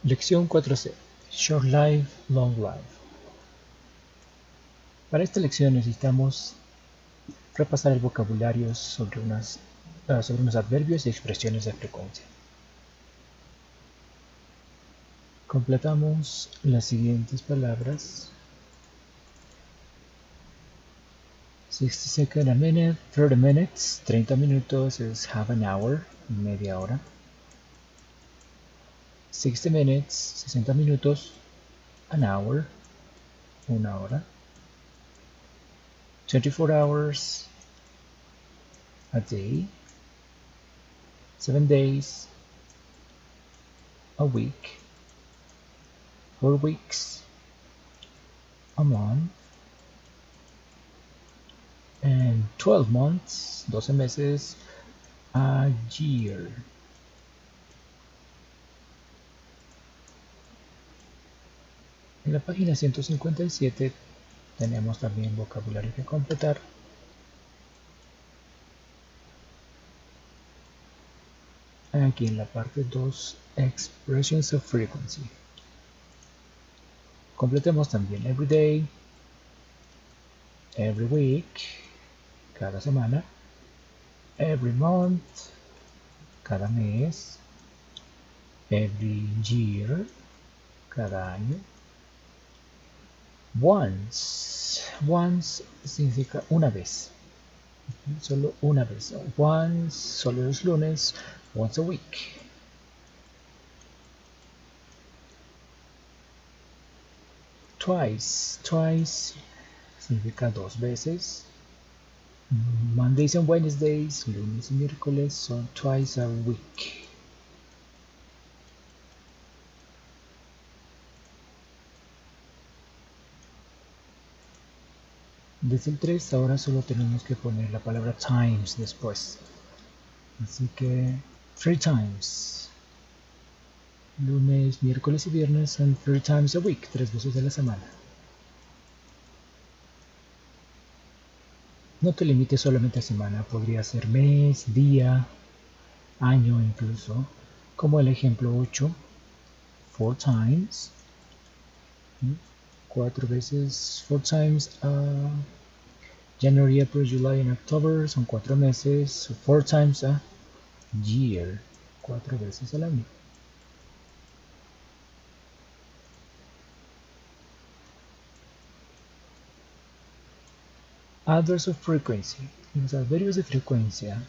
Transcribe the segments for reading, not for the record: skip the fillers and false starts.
Lección 4C. Short Life, Long Life. Para esta lección necesitamos repasar el vocabulario sobre unos adverbios y expresiones de frecuencia. Completamos las siguientes palabras. 60 seconds a minute, 30 minutes, 30 minutos es half an hour, media hora. 60 minutes, 60 minutos, an hour, una hora. 24 hours, a day. 7 days, a week. 4 weeks, a month. And 12 months, 12 meses, a year. En la página 157 tenemos también vocabulario que completar. Aquí en la parte 2, Expressions of Frequency. Completemos también every day, every week, cada semana, every month, cada mes, every year, cada año. Once significa una vez, solo una vez. Once, solo los lunes, once a week. Twice significa dos veces. Mondays and Wednesdays, lunes y miércoles, son twice a week. Desde el 3 ahora solo tenemos que poner la palabra times después. Así que 3 times. Lunes, miércoles y viernes son 3 times a week, 3 veces a la semana. No te limites solamente a semana, podría ser mes, día, año incluso, como el ejemplo 8, 4 times, 4 veces, 4 times a January, April, July and October son 4 meses, 4 times a year, 4 veces al año. Adverbs of frequency. Los adverbios de frecuencia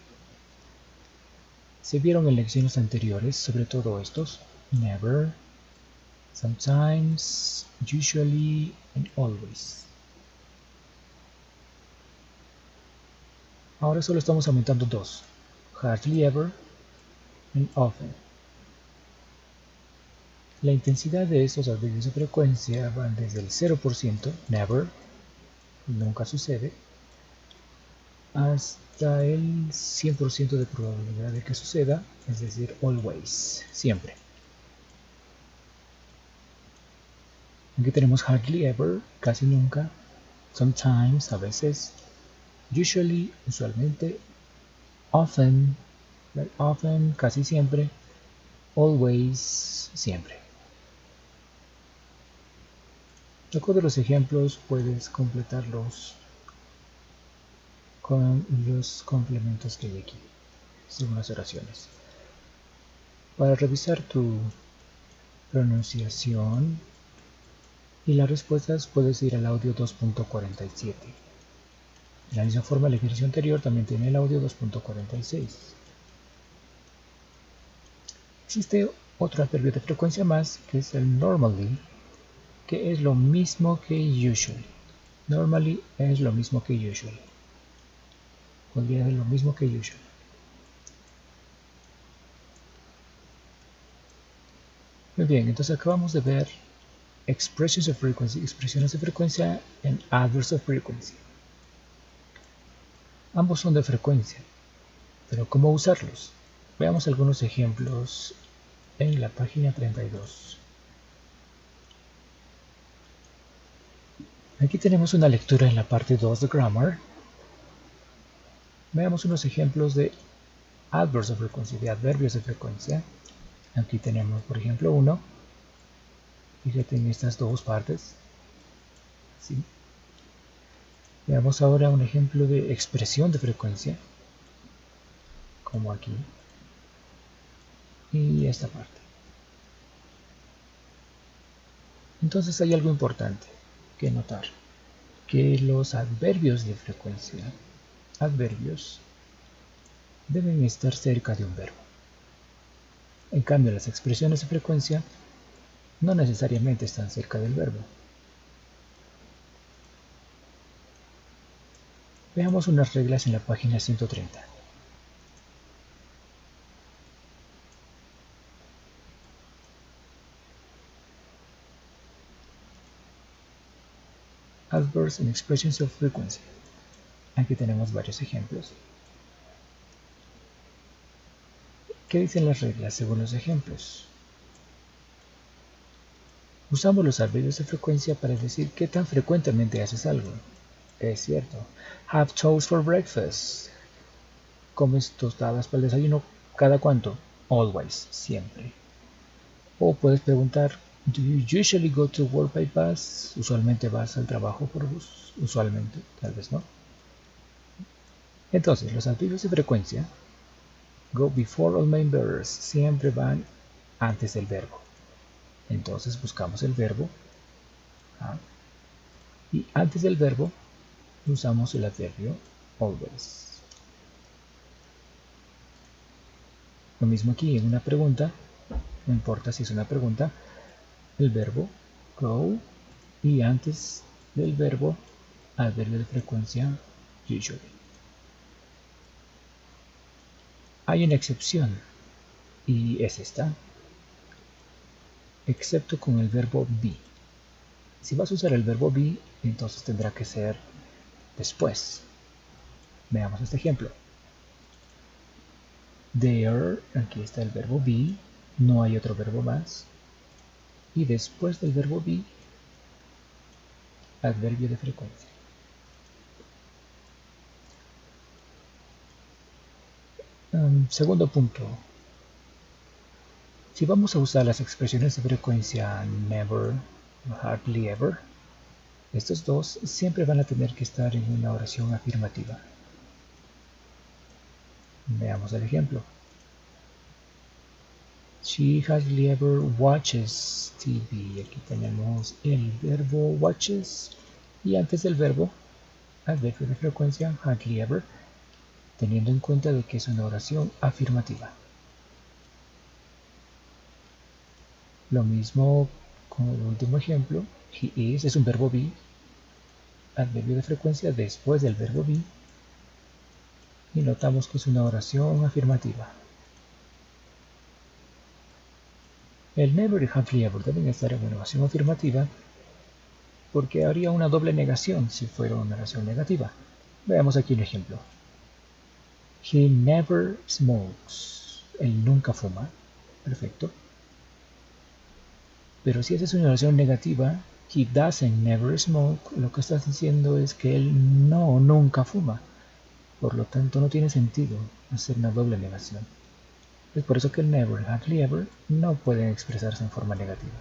se vieron en lecciones anteriores, sobre todo estos: never, sometimes, usually and always. Ahora solo estamos aumentando dos: hardly ever and often. La intensidad de estos adverbios de frecuencia van desde el 0%, never, nunca sucede, hasta el 100% de probabilidad de que suceda, es decir, always, siempre. Aquí tenemos hardly ever, casi nunca, sometimes, a veces, usually, usualmente, often, casi siempre, always, siempre. De acuerdo a los ejemplos, puedes completarlos con los complementos que hay aquí, según las oraciones. Para revisar tu pronunciación y las respuestas, puedes ir al audio 2.47. De la misma forma, el ejercicio anterior también tiene el audio 2.46. Existe otro adverbio de frecuencia más, que es el normally, que es lo mismo que usually. Normally es lo mismo que usually. Podría ser lo mismo que usually. Muy bien, entonces acabamos de ver expressions of frequency, expresiones de frecuencia, en adverbs of frequency. Ambos son de frecuencia, pero ¿cómo usarlos? Veamos algunos ejemplos en la página 32. Aquí tenemos una lectura en la parte 2 de Grammar. Veamos unos ejemplos de adverbs of frequency, de adverbios de frecuencia. Aquí tenemos, por ejemplo, uno: Fíjate en estas dos partes. ¿Sí? Veamos ahora un ejemplo de expresión de frecuencia, como aquí, y esta parte. Entonces hay algo importante que notar, que los adverbios de frecuencia, deben estar cerca de un verbo. En cambio, las expresiones de frecuencia no necesariamente están cerca del verbo. Veamos unas reglas en la página 130. Adverbs and expressions of frequency. Aquí tenemos varios ejemplos. ¿Qué dicen las reglas según los ejemplos? Usamos los adverbios de frecuencia para decir qué tan frecuentemente haces algo. Es cierto. Have toast for breakfast. ¿Comes tostadas para el desayuno cada cuánto? Always, siempre. O puedes preguntar, do you usually go to work by bus? ¿Usualmente vas al trabajo por bus? Usualmente, tal vez no. Entonces, los adverbios de frecuencia, go before all main verbs, siempre van antes del verbo. Entonces buscamos el verbo, y antes del verbo usamos el adverbio always. Lo mismo aquí en una pregunta, no importa si es una pregunta, el verbo go y antes del verbo adverbio de frecuencia usually. Hay una excepción y es esta, excepto con el verbo be. Si vas a usar el verbo be, entonces tendrá que ser después. Veamos este ejemplo. There, aquí está el verbo be, no hay otro verbo más. Y después del verbo be, adverbio de frecuencia. Segundo punto. Si vamos a usar las expresiones de frecuencia never, hardly ever, estos dos siempre van a tener que estar en una oración afirmativa. Veamos el ejemplo. She hardly ever watches TV. Aquí tenemos el verbo watches y antes del verbo, adverbio de frecuencia hardly ever, teniendo en cuenta de que es una oración afirmativa. Lo mismo con el último ejemplo, he is es un verbo be, adverbio de frecuencia después del verbo be, y notamos que es una oración afirmativa. El never y hardly ever deben estar en una oración afirmativa porque habría una doble negación si fuera una oración negativa. Veamos aquí un ejemplo. He never smokes. Él nunca fuma. Perfecto. Pero si esa es una oración negativa, he doesn't never smoke, lo que estás diciendo es que él nunca fuma. Por lo tanto, no tiene sentido hacer una doble negación. Es por eso que el never y hardly ever no pueden expresarse en forma negativa.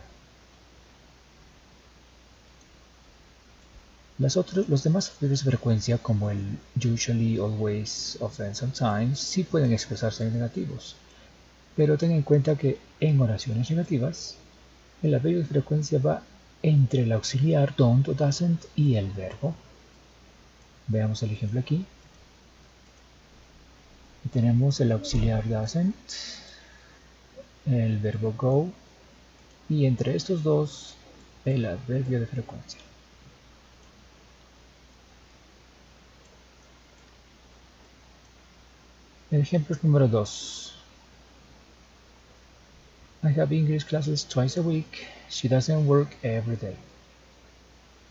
Los demás adverbios de frecuencia, como el usually, always, often, sometimes, sí pueden expresarse en negativos. Pero ten en cuenta que en oraciones negativas, el adverbio de frecuencia va entre el auxiliar don't o doesn't y el verbo. Veamos el ejemplo aquí. Y tenemos el auxiliar doesn't, el verbo go y entre estos dos el adverbio de frecuencia. El ejemplo número 2. I have English classes twice a week. She doesn't work every day.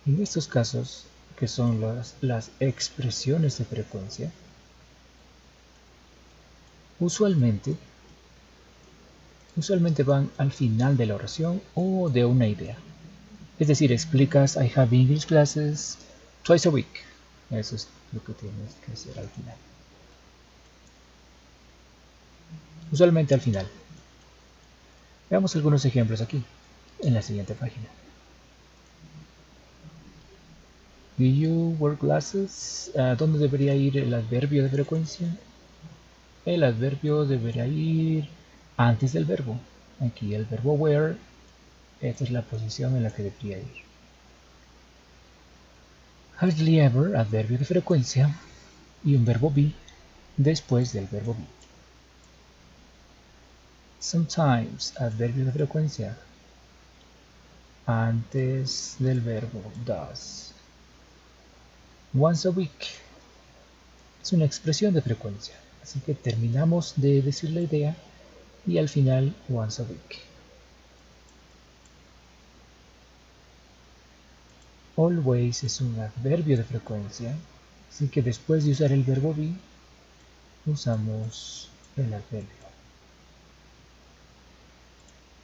En estos casos, que son las expresiones de frecuencia, usualmente van al final de la oración o de una idea. Es decir, explicas I have English classes twice a week. Eso es lo que tienes que hacer al final. Usualmente al final. Veamos algunos ejemplos aquí. en la siguiente página. Do you wear glasses? ¿Dónde debería ir el adverbio de frecuencia? El adverbio debería ir antes del verbo. Aquí el verbo wear, esta es la posición en la que debería ir. Hardly ever, adverbio de frecuencia, y un verbo be después del verbo be. Sometimes, adverbio de frecuencia, antes del verbo does. Once a week es una expresión de frecuencia, así que terminamos de decir la idea y al final once a week. Always es un adverbio de frecuencia, así que después de usar el verbo be usamos el adverbio.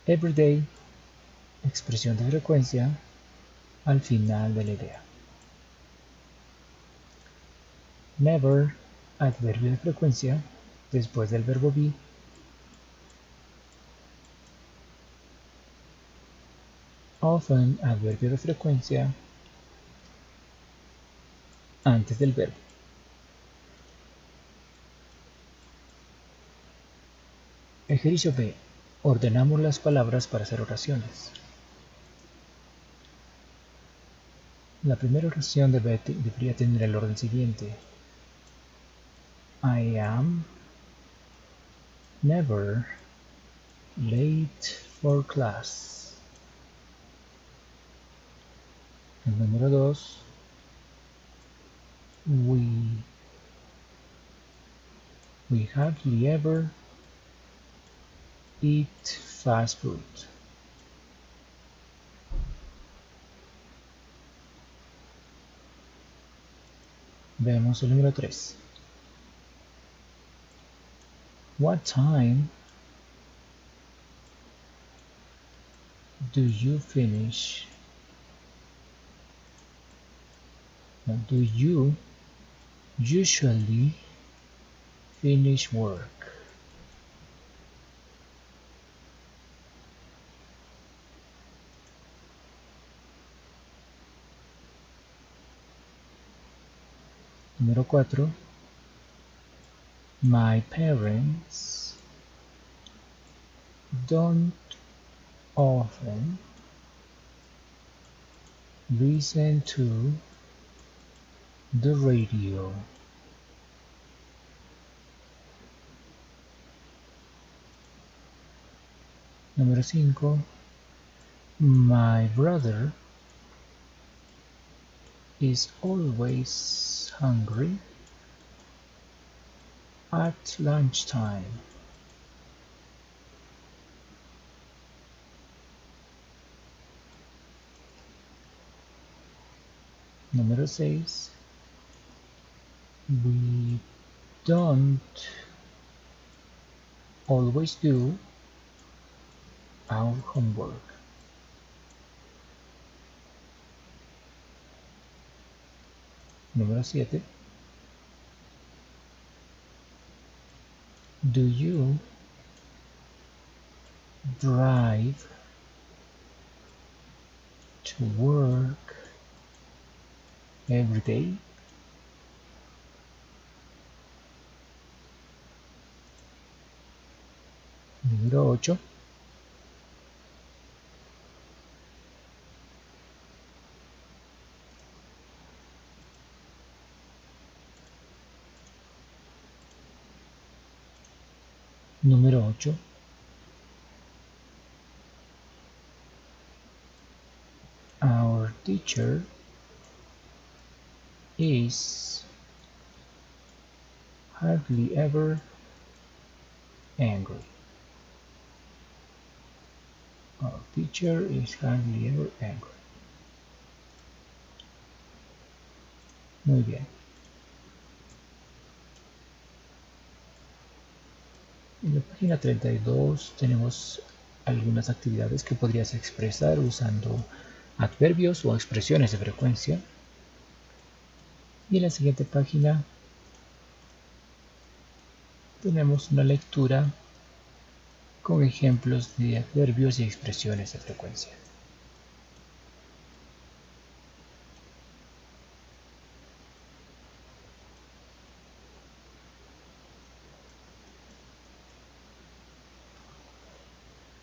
Everyday, expresión de frecuencia al final de la idea. Never, adverbio de frecuencia después del verbo be. Often, adverbio de frecuencia antes del verbo. Ejercicio B. Ordenamos las palabras para hacer oraciones. La primera oración debería tener el orden siguiente. I am never late for class. El número 2. We hardly ever eat fast food. Vemos el número 3. What time do you finish? Do you usually finish work? Número 4. My parents don't often listen to the radio. Número 5. My brother is always hungry at lunchtime. Número 6. We don't always do our homework. Número 7. Do you drive to work every day? Número 8. Número 8. Our teacher is hardly ever angry. Our teacher is hardly ever angry. Muy bien. En la página 32 tenemos algunas actividades que podrías expresar usando adverbios o expresiones de frecuencia. Y en la siguiente página tenemos una lectura con ejemplos de adverbios y expresiones de frecuencia.